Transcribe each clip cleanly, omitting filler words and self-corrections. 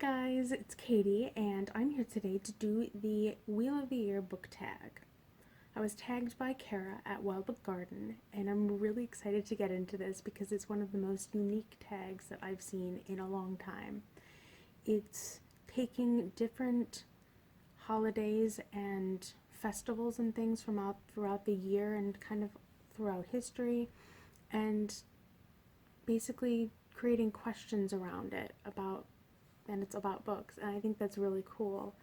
guys, it's Katie, and I'm here today to do the Wheel of the Year book tag. I was tagged by Kara at Wild Book Garden, and I'm really excited to get into this because it's one of the most unique tags that I've seen in a long time. It's taking different holidays and festivals and things from out throughout the year and kind of throughout history, and basically creating questions around it and it's about books, and I think that's really cool.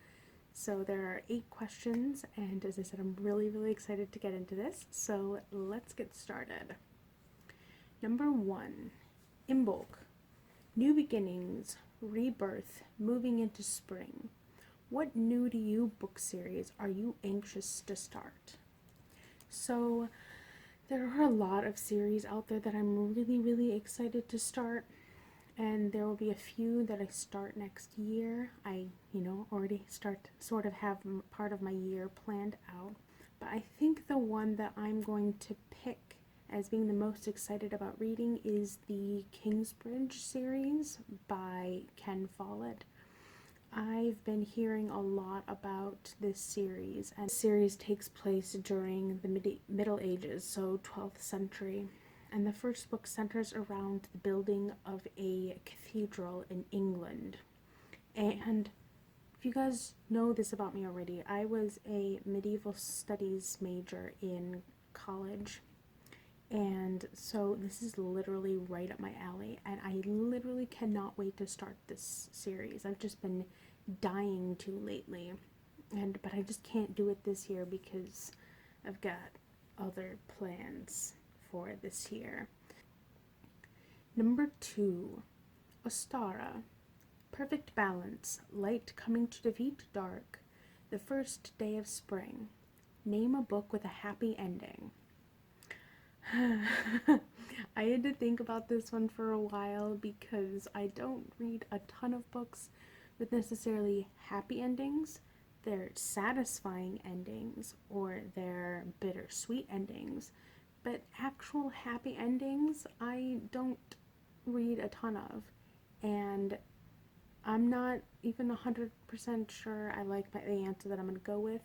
So there are 8 questions, and as I said, I'm really excited to get into this, so let's get started. Number 1, Imbolc, new beginnings, rebirth, moving into spring. What new to you book series are you anxious to start? So there are a lot of series out there that I'm really excited to start, and there will be a few that I start next year. I, already sort of have part of my year planned out. But I think the one that I'm going to pick as being the most excited about reading is the Kingsbridge series by Ken Follett. I've been hearing a lot about this series, and the series takes place during the Middle Ages, so 12th century. And the first book centers around the building of a cathedral in England. And if you guys know this about me already, I was a medieval studies major in college. And so this is literally right up my alley, and I literally cannot wait to start this series. I've just been dying to lately, but I just can't do it this year because I've got other plans for this year. Number 2, Ostara, perfect balance, light coming to defeat dark, the first day of spring. Name a book with a happy ending. I had to think about this one for a while because I don't read a ton of books with necessarily happy endings. They're satisfying endings or they're bittersweet endings. But actual happy endings, I don't read a ton of. And I'm not even 100% sure I like the answer that I'm going to go with.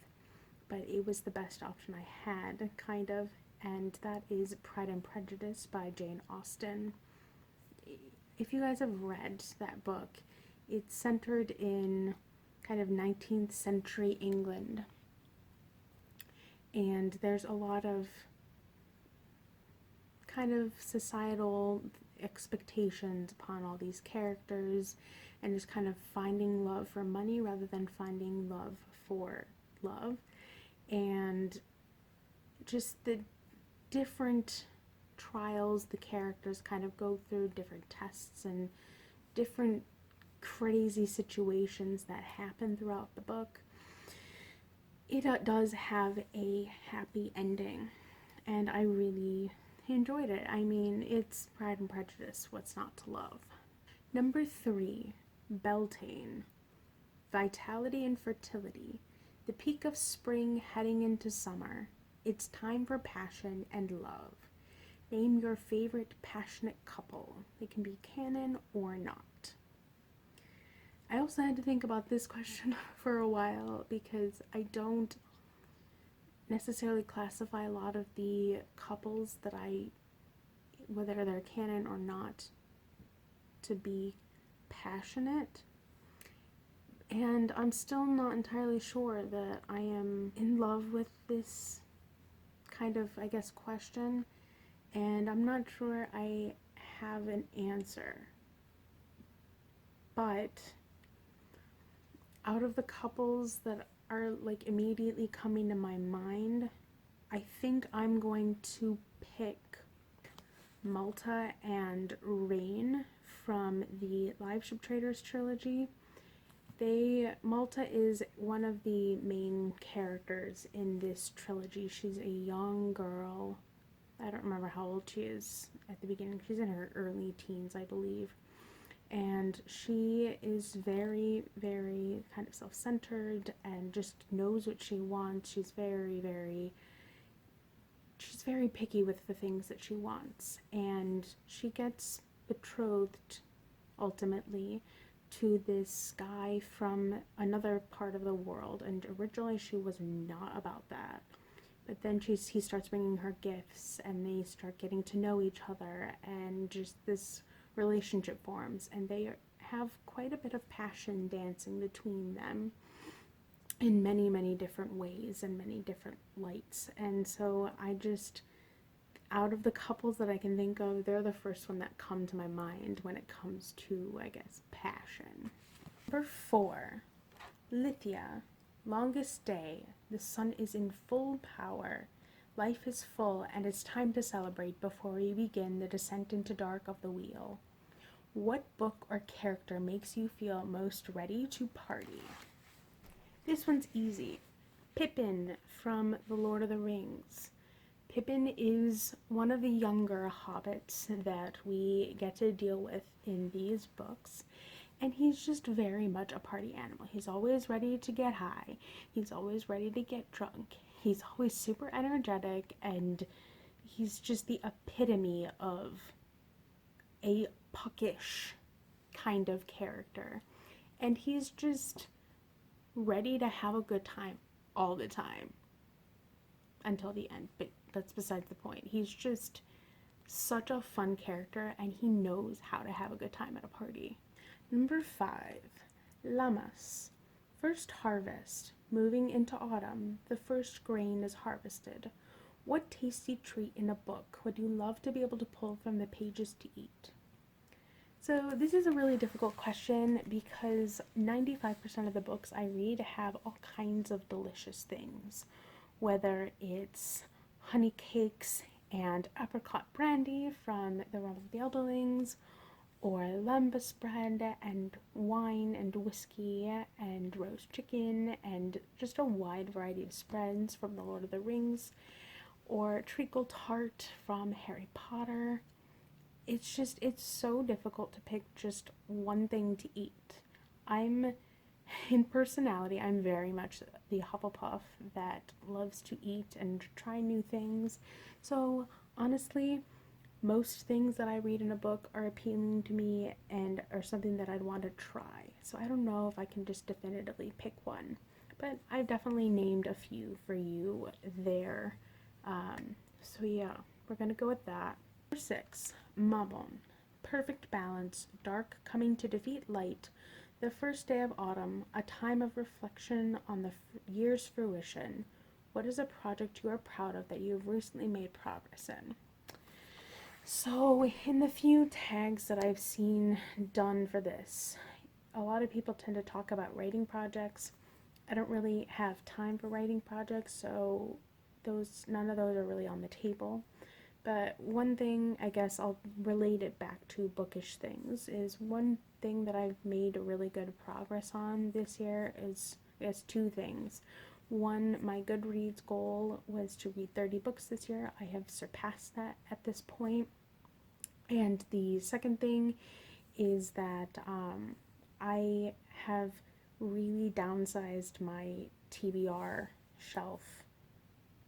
But it was the best option I had, kind of. And that is Pride and Prejudice by Jane Austen. If you guys have read that book, it's centered in kind of 19th century England. And there's a lot of kind of societal expectations upon all these characters, and just kind of finding love for money rather than finding love for love, and just the different trials the characters kind of go through, different tests and different crazy situations that happen throughout the book. It does have a happy ending, and I really enjoyed it. I mean, it's Pride and Prejudice. What's not to love? Number 3, Beltane, vitality and fertility, the peak of spring heading into summer. It's time for passion and love. Name your favorite passionate couple. They can be canon or not. I also had to think about this question for a while because I don't necessarily classify a lot of the couples that whether they're canon or not, to be passionate. And I'm still not entirely sure that I am in love with this kind of, I guess, question. And I'm not sure I have an answer. But out of the couples that are like immediately coming to my mind, I think I'm going to pick Malta and Rain from the Live Ship Traders trilogy. Malta is one of the main characters in this trilogy. She's a young girl. I don't remember how old she is at the beginning. She's in her early teens, I believe. And she is very kind of self-centered and just knows what she wants. She's very picky with the things that she wants, and she gets betrothed ultimately to this guy from another part of the world, and originally she was not about that. But then he starts bringing her gifts, and they start getting to know each other, and just this relationship forms, and they have quite a bit of passion dancing between them in many, many different ways and many different lights. And so I just, out of the couples that I can think of, they're the first one that come to my mind when it comes to, I guess, passion. Number 4, Lithia. Longest day. The sun is in full power. Life is full, and it's time to celebrate before we begin the descent into dark of the wheel. What book or character makes you feel most ready to party? This one's easy. Pippin from The Lord of the Rings. Pippin is one of the younger hobbits that we get to deal with in these books, and he's just very much a party animal. He's always ready to get high. He's always ready to get drunk. He's always super energetic, and he's just the epitome of a puckish kind of character. And he's just ready to have a good time all the time until the end, but that's besides the point. He's just such a fun character, and he knows how to have a good time at a party. Number 5, Lammas. First harvest. Moving into autumn, the first grain is harvested. What tasty treat in a book would you love to be able to pull from the pages to eat? So this is a really difficult question because 95% of the books I read have all kinds of delicious things, whether it's honey cakes and apricot brandy from The Realm of the Elderlings, or lembas bread and wine and whiskey and roast chicken and just a wide variety of spreads from The Lord of the Rings, or treacle tart from Harry Potter. It's so difficult to pick just one thing to eat. In personality, I'm very much the Hufflepuff that loves to eat and try new things. So honestly, most things that I read in a book are appealing to me and are something that I'd want to try. So I don't know if I can just definitively pick one, but I've definitely named a few for you there. So yeah, we're gonna go with that. Number 6, Mabon. Perfect balance, dark coming to defeat light, the first day of autumn, a time of reflection on the year's fruition. What is a project you are proud of that you have recently made progress in? So in the few tags that I've seen done for this, a lot of people tend to talk about writing projects. I don't really have time for writing projects, so none of those are really on the table. But one thing, I guess I'll relate it back to bookish things, is one thing that I've made really good progress on this year is, I guess, 2 things. One, my Goodreads goal was to read 30 books this year. I have surpassed that at this point. And the second thing is that I have really downsized my TBR shelf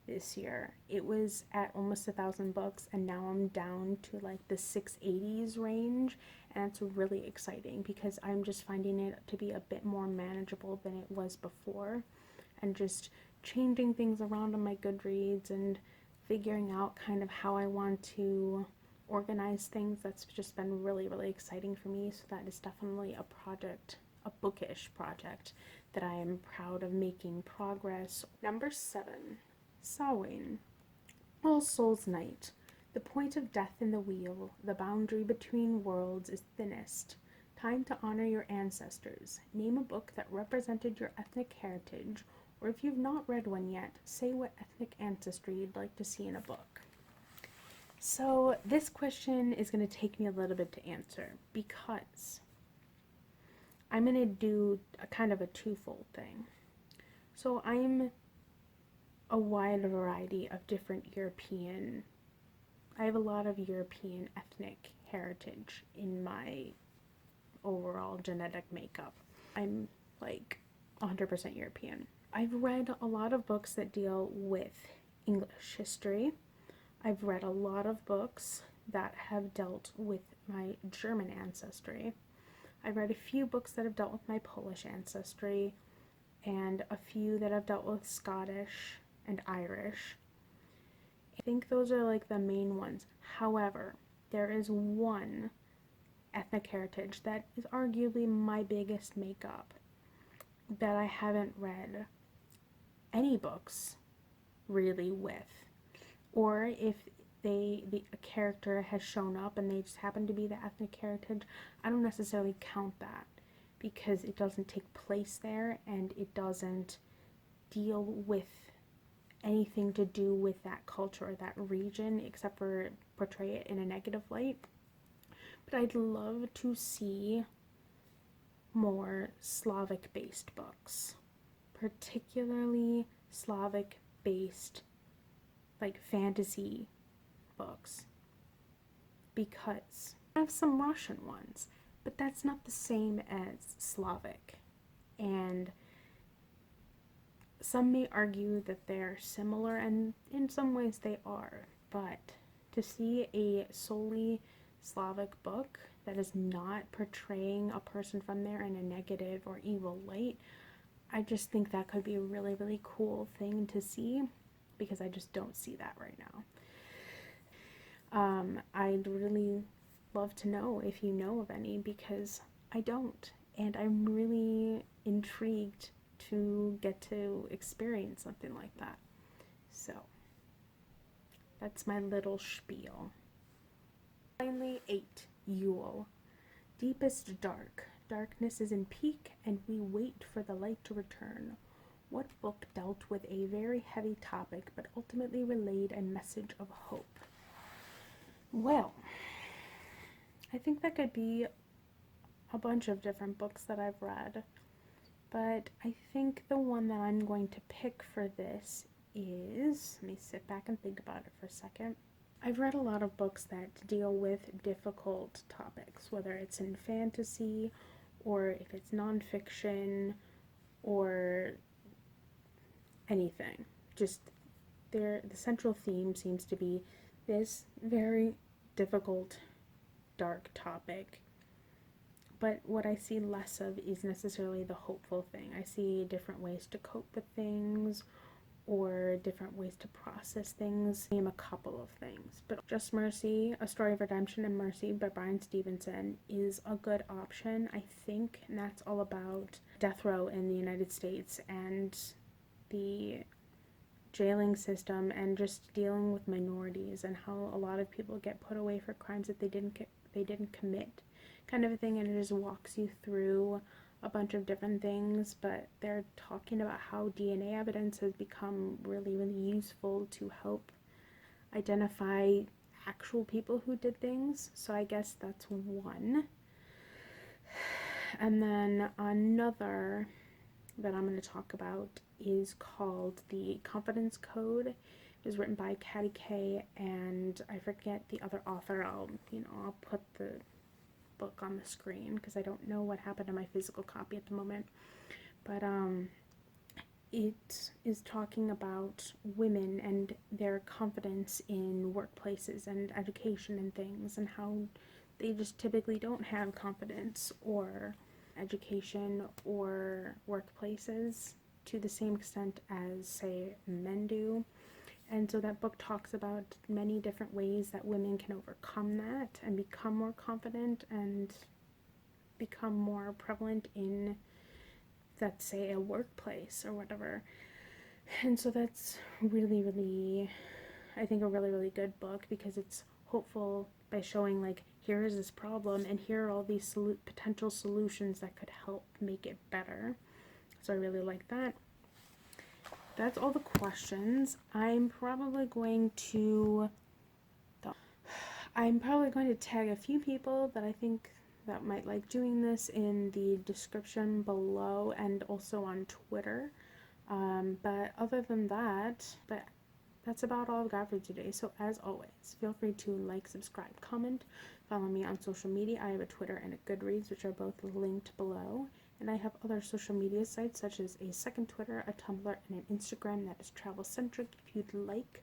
this year. It was at almost 1,000 books, and now I'm down to like the 680s range, and it's really exciting because I'm just finding it to be a bit more manageable than it was before, and just changing things around on my Goodreads and figuring out kind of how I want to organize things. That's just been really, really exciting for me. So that is definitely a project, a bookish project that I am proud of making progress. Number 7, Samhain. All Souls Night. The point of death in the wheel, the boundary between worlds is thinnest. Time to honor your ancestors. Name a book that represented your ethnic heritage, or if you've not read one yet, say what ethnic ancestry you'd like to see in a book. So this question is going to take me a little bit to answer because I'm going to do a kind of a twofold thing. So I'm a wide variety of different I have a lot of European ethnic heritage in my overall genetic makeup. I'm like 100% European. I've read a lot of books that deal with English history. I've read a lot of books that have dealt with my German ancestry. I've read a few books that have dealt with my Polish ancestry, and a few that have dealt with Scottish and Irish. I think those are like the main ones. However, there is one ethnic heritage that is arguably my biggest makeup that I haven't read any books really with. Or if a character has shown up and they just happen to be the ethnic heritage, I don't necessarily count that because it doesn't take place there and it doesn't deal with anything to do with that culture or that region except for portray it in a negative light. But I'd love to see more Slavic based books, particularly Slavic based like fantasy books, because I have some Russian ones, but that's not the same as Slavic, and some may argue that they're similar, and in some ways they are, but to see a solely Slavic book that is not portraying a person from there in a negative or evil light, I just think that could be a really, really cool thing to see, because I just don't see that right now. I'd really love to know if you know of any, because I don't, and I'm really intrigued to get to experience something like that. So that's my little spiel. Finally, 8. Yule. Deepest dark. Darkness is in peak, and we wait for the light to return. What book dealt with a very heavy topic, but ultimately relayed a message of hope? Well, I think that could be a bunch of different books that I've read, but I think the one that I'm going to pick for this is, let me sit back and think about it for a second. I've read a lot of books that deal with difficult topics, whether it's in fantasy or if it's nonfiction or anything. Just the central theme seems to be this very difficult, dark topic. But what I see less of is necessarily the hopeful thing. I see different ways to cope with things or different ways to process things. Name a couple of things. But Just Mercy, A Story of Redemption and Mercy by Bryan Stevenson is a good option, I think. And that's all about death row in the United States and the jailing system and just dealing with minorities and how a lot of people get put away for crimes that they didn't commit, kind of a thing. And it just walks you through a bunch of different things, but they're talking about how DNA evidence has become really, really useful to help identify actual people who did things. So I guess that's one. And then another that I'm going to talk about is called The Confidence Code. It was written by Katty Kay, and I forget the other author. I'll put the book on the screen because I don't know what happened to my physical copy at the moment. But it is talking about women and their confidence in workplaces and education and things, and how they just typically don't have confidence or education or workplaces to the same extent as, say, men do. And so that book talks about many different ways that women can overcome that and become more confident and become more prevalent in, let's say, a workplace or whatever. And so that's really, really, I think, a really, really good book, because it's hopeful by showing, like, here is this problem and here are all these potential solutions that could help make it better. So I really like that. That's all the questions. I'm probably going to tag a few people that I think that might like doing this in the description below and also on Twitter. But other than that, that's about all I've got for today. So as always, feel free to like, subscribe, comment, follow me on social media. I have a Twitter and a Goodreads, which are both linked below. And I have other social media sites such as a second Twitter, a Tumblr, and an Instagram that is travel-centric if you'd like.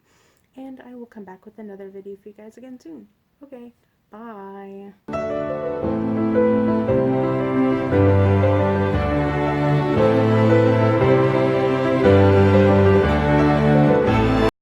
And I will come back with another video for you guys again soon. Okay, bye.